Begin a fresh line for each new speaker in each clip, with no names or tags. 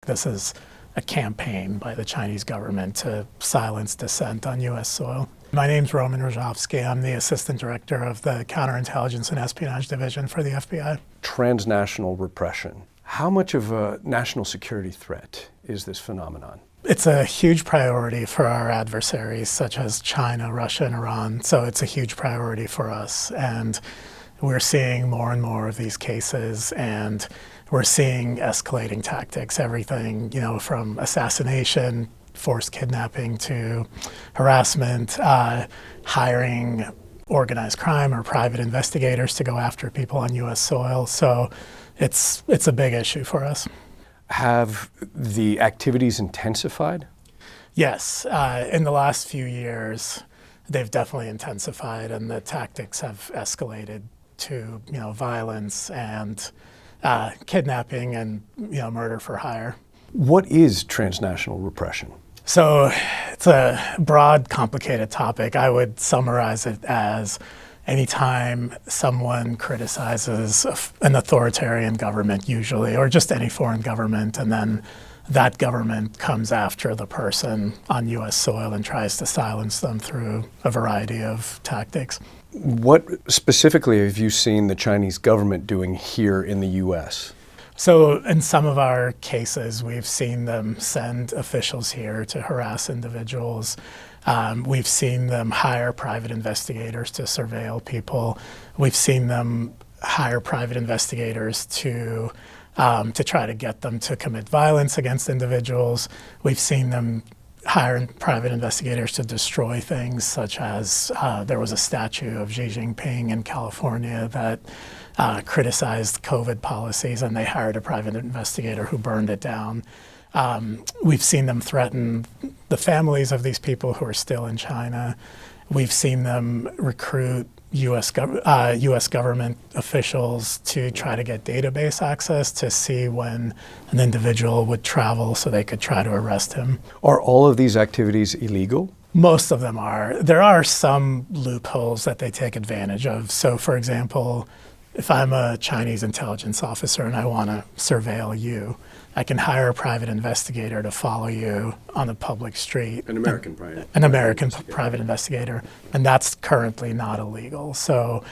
this is a campaign by the Chinese government to silence dissent on U.S. soil. My name's Roman Rozhovsky. I'm the Assistant Director of the Counterintelligence and Espionage Division for the FBI.
Transnational repression. How much of a national security threat is this phenomenon?
It's a huge priority for our adversaries, such as China, Russia, and Iran. So it's a huge priority for us. And we're seeing more and more of these cases, and we're seeing escalating tactics, everything, from assassination, forced kidnapping to harassment, hiring organized crime or private investigators to go after people on U.S. soil. So it's a big issue for us.
Have the activities intensified?
Yes. In the last few years, they've definitely intensified, and the tactics have escalated to violence and kidnapping and murder for hire.
What is transnational repression?
So it's a broad, complicated topic. I would summarize it as anytime someone criticizes an authoritarian government, usually, or just any foreign government, and then that government comes after the person on U.S. soil and tries to silence them through a variety of tactics.
What specifically have you seen the Chinese government doing here in the U.S.?
So in some of our cases, we've seen them send officials here to harass individuals. We've seen them hire private investigators to surveil people. We've seen them hire private investigators to try to get them to commit violence against individuals. We've seen them hire private investigators to destroy things, such as there was a statue of Xi Jinping in California that criticized COVID policies, and they hired a private investigator who burned it down. We've seen them threaten the families of these people who are still in China. We've seen them recruit U.S. government officials to try to get database access to see when an individual would travel so they could try to arrest him.
Are all of these activities illegal?
Most of them are. There are some loopholes that they take advantage of. So, for example, if I'm a Chinese intelligence officer and I want to surveil you, I can hire a private investigator to follow you on a public street.
An American
private investigator, and that's currently not illegal. So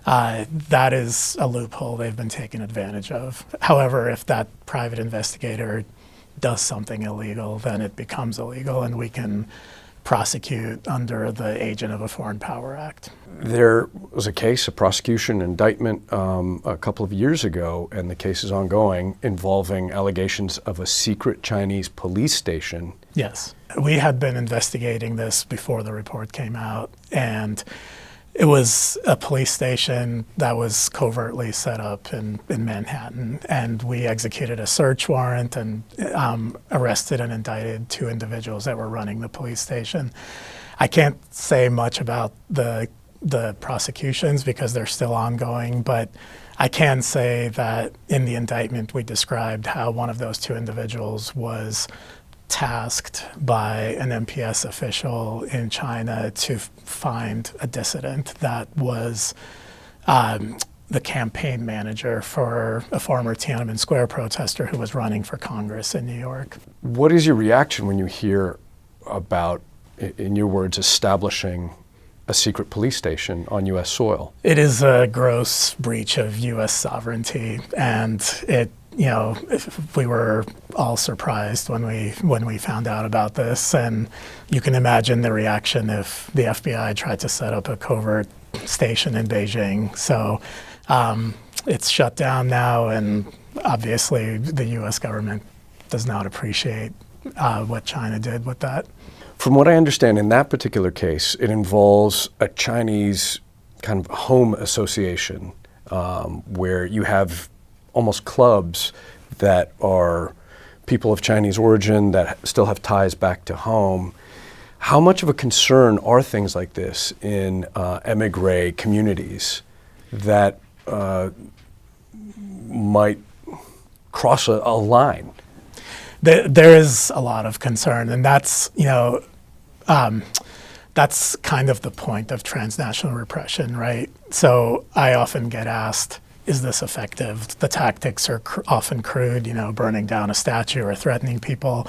that is a loophole they've been taking advantage of. However, if that private investigator does something illegal, then it becomes illegal, and we can prosecute under the Agent of a Foreign Power Act.
There was a case, a prosecution indictment a couple of years ago, and the case is ongoing, involving allegations of a secret Chinese police station.
Yes. We had been investigating this before the report came out, and it was a police station that was covertly set up in Manhattan, and we executed a search warrant and arrested and indicted 2 individuals that were running the police station. I can't say much about the prosecutions because they're still ongoing, but I can say that in the indictment we described how one of those 2 individuals was tasked by an MPS official in China to find a dissident that was the campaign manager for a former Tiananmen Square protester who was running for Congress in New York.
What is your reaction when you hear about, in your words, establishing a secret police station on U.S. soil?
It is a gross breach of U.S. sovereignty, and we were all surprised when we found out about this, and you can imagine the reaction if the FBI tried to set up a covert station in Beijing. So it's shut down now, and obviously the U.S. government does not appreciate what China did with that.
From what I understand, in that particular case, it involves a Chinese kind of home association where you have almost clubs that are people of Chinese origin that still have ties back to home. How much of a concern are things like this in emigre communities that might cross a line?
There is a lot of concern, and that's kind of the point of transnational repression, right? So I often get asked, is this effective? The tactics are often crude, burning down a statue or threatening people.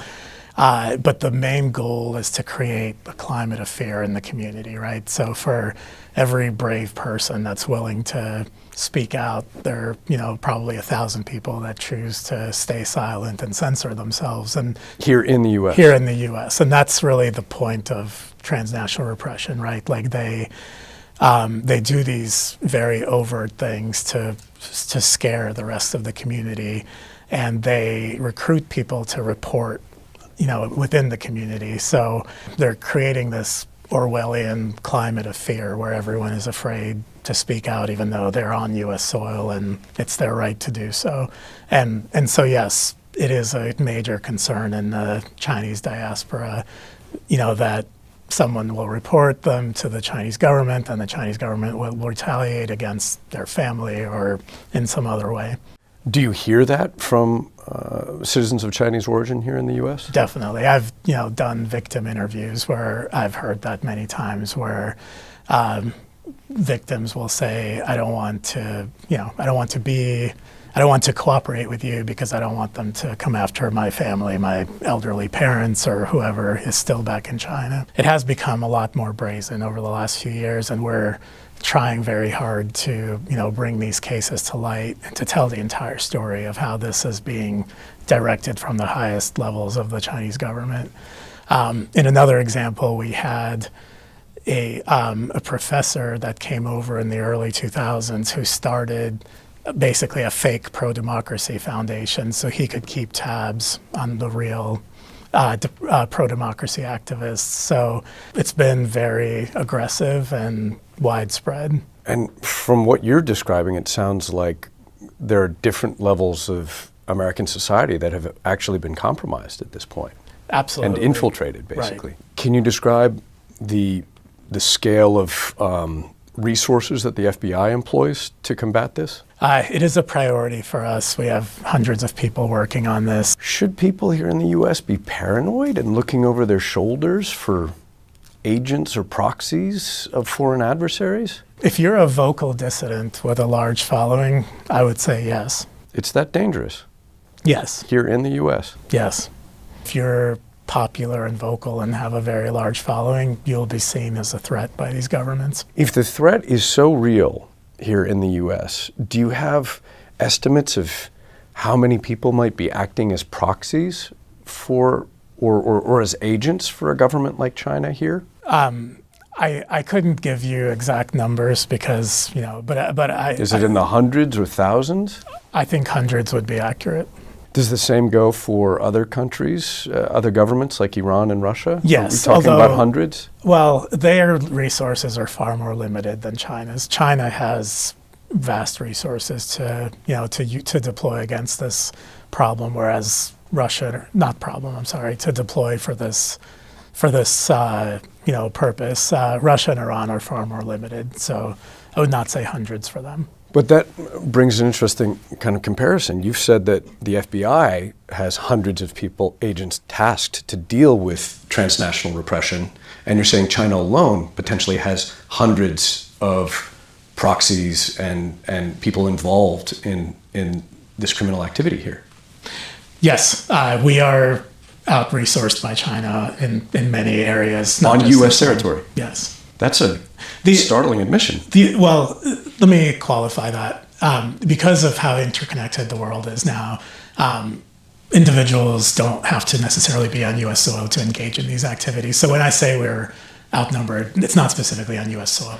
But the main goal is to create a climate of fear in the community, right? So for every brave person that's willing to speak out, there are, probably 1,000 people that choose to stay silent and censor themselves. And
here in the U.S.
Here in the U.S. And that's really the point of transnational repression, right? Like they do these very overt things to scare the rest of the community, and they recruit people to report within the community. So they're creating this Orwellian climate of fear where everyone is afraid to speak out even though they're on U.S. soil and it's their right to do so. And so, yes, it is a major concern in the Chinese diaspora, that someone will report them to the Chinese government and the Chinese government will retaliate against their family or in some other way.
Do you hear that from citizens of Chinese origin here in the U.S.?
Definitely. I've done victim interviews where I've heard that many times, where victims will say, I don't want to cooperate with you because I don't want them to come after my family, my elderly parents, or whoever is still back in China. It has become a lot more brazen over the last few years, and we're trying very hard to, bring these cases to light and to tell the entire story of how this is being directed from the highest levels of the Chinese government. In another example, we had a professor that came over in the early 2000s who started basically a fake pro-democracy foundation so he could keep tabs on the real pro-democracy activists. So it's been very aggressive and widespread. And
from what you're describing, it sounds like there are different levels of American society that have actually been compromised at this point.
Absolutely.
And infiltrated, basically.
Right.
Can you describe the scale of resources that the FBI employs to combat this?
It is a priority for us. We have hundreds of people working on this.
Should people here in the U.S. be paranoid and looking over their shoulders for agents or proxies of foreign adversaries?
If you're a vocal dissident with a large following, I would say yes.
It's that dangerous?
Yes.
Here in the U.S.?
Yes. If you're popular and vocal and have a very large following, you'll be seen as a threat by these governments.
If the threat is so real here in the U.S., do you have estimates of how many people might be acting as proxies for or as agents for a government like China here?
I couldn't give you exact numbers because, but I...
Is it in the hundreds or thousands?
I think hundreds would be accurate.
Does the same go for other countries, other governments like Iran and Russia?
Yes.
Are we talking about hundreds?
Well, their resources are far more limited than China's. China has vast resources to deploy against this problem, whereas Russia, to deploy for this purpose. Russia and Iran are far more limited. So I would not say hundreds for them.
But that brings an interesting kind of comparison. You've said that the FBI has hundreds of agents tasked to deal with transnational repression, and you're saying China alone potentially has hundreds of proxies and people involved in this criminal activity here.
Yes, we are out-resourced by China in many areas.
On U.S. territory?
Yes.
That's a startling admission.
Well, let me qualify that. Because of how interconnected the world is now, individuals don't have to necessarily be on U.S. soil to engage in these activities. So when I say we're outnumbered, it's not specifically on U.S. soil.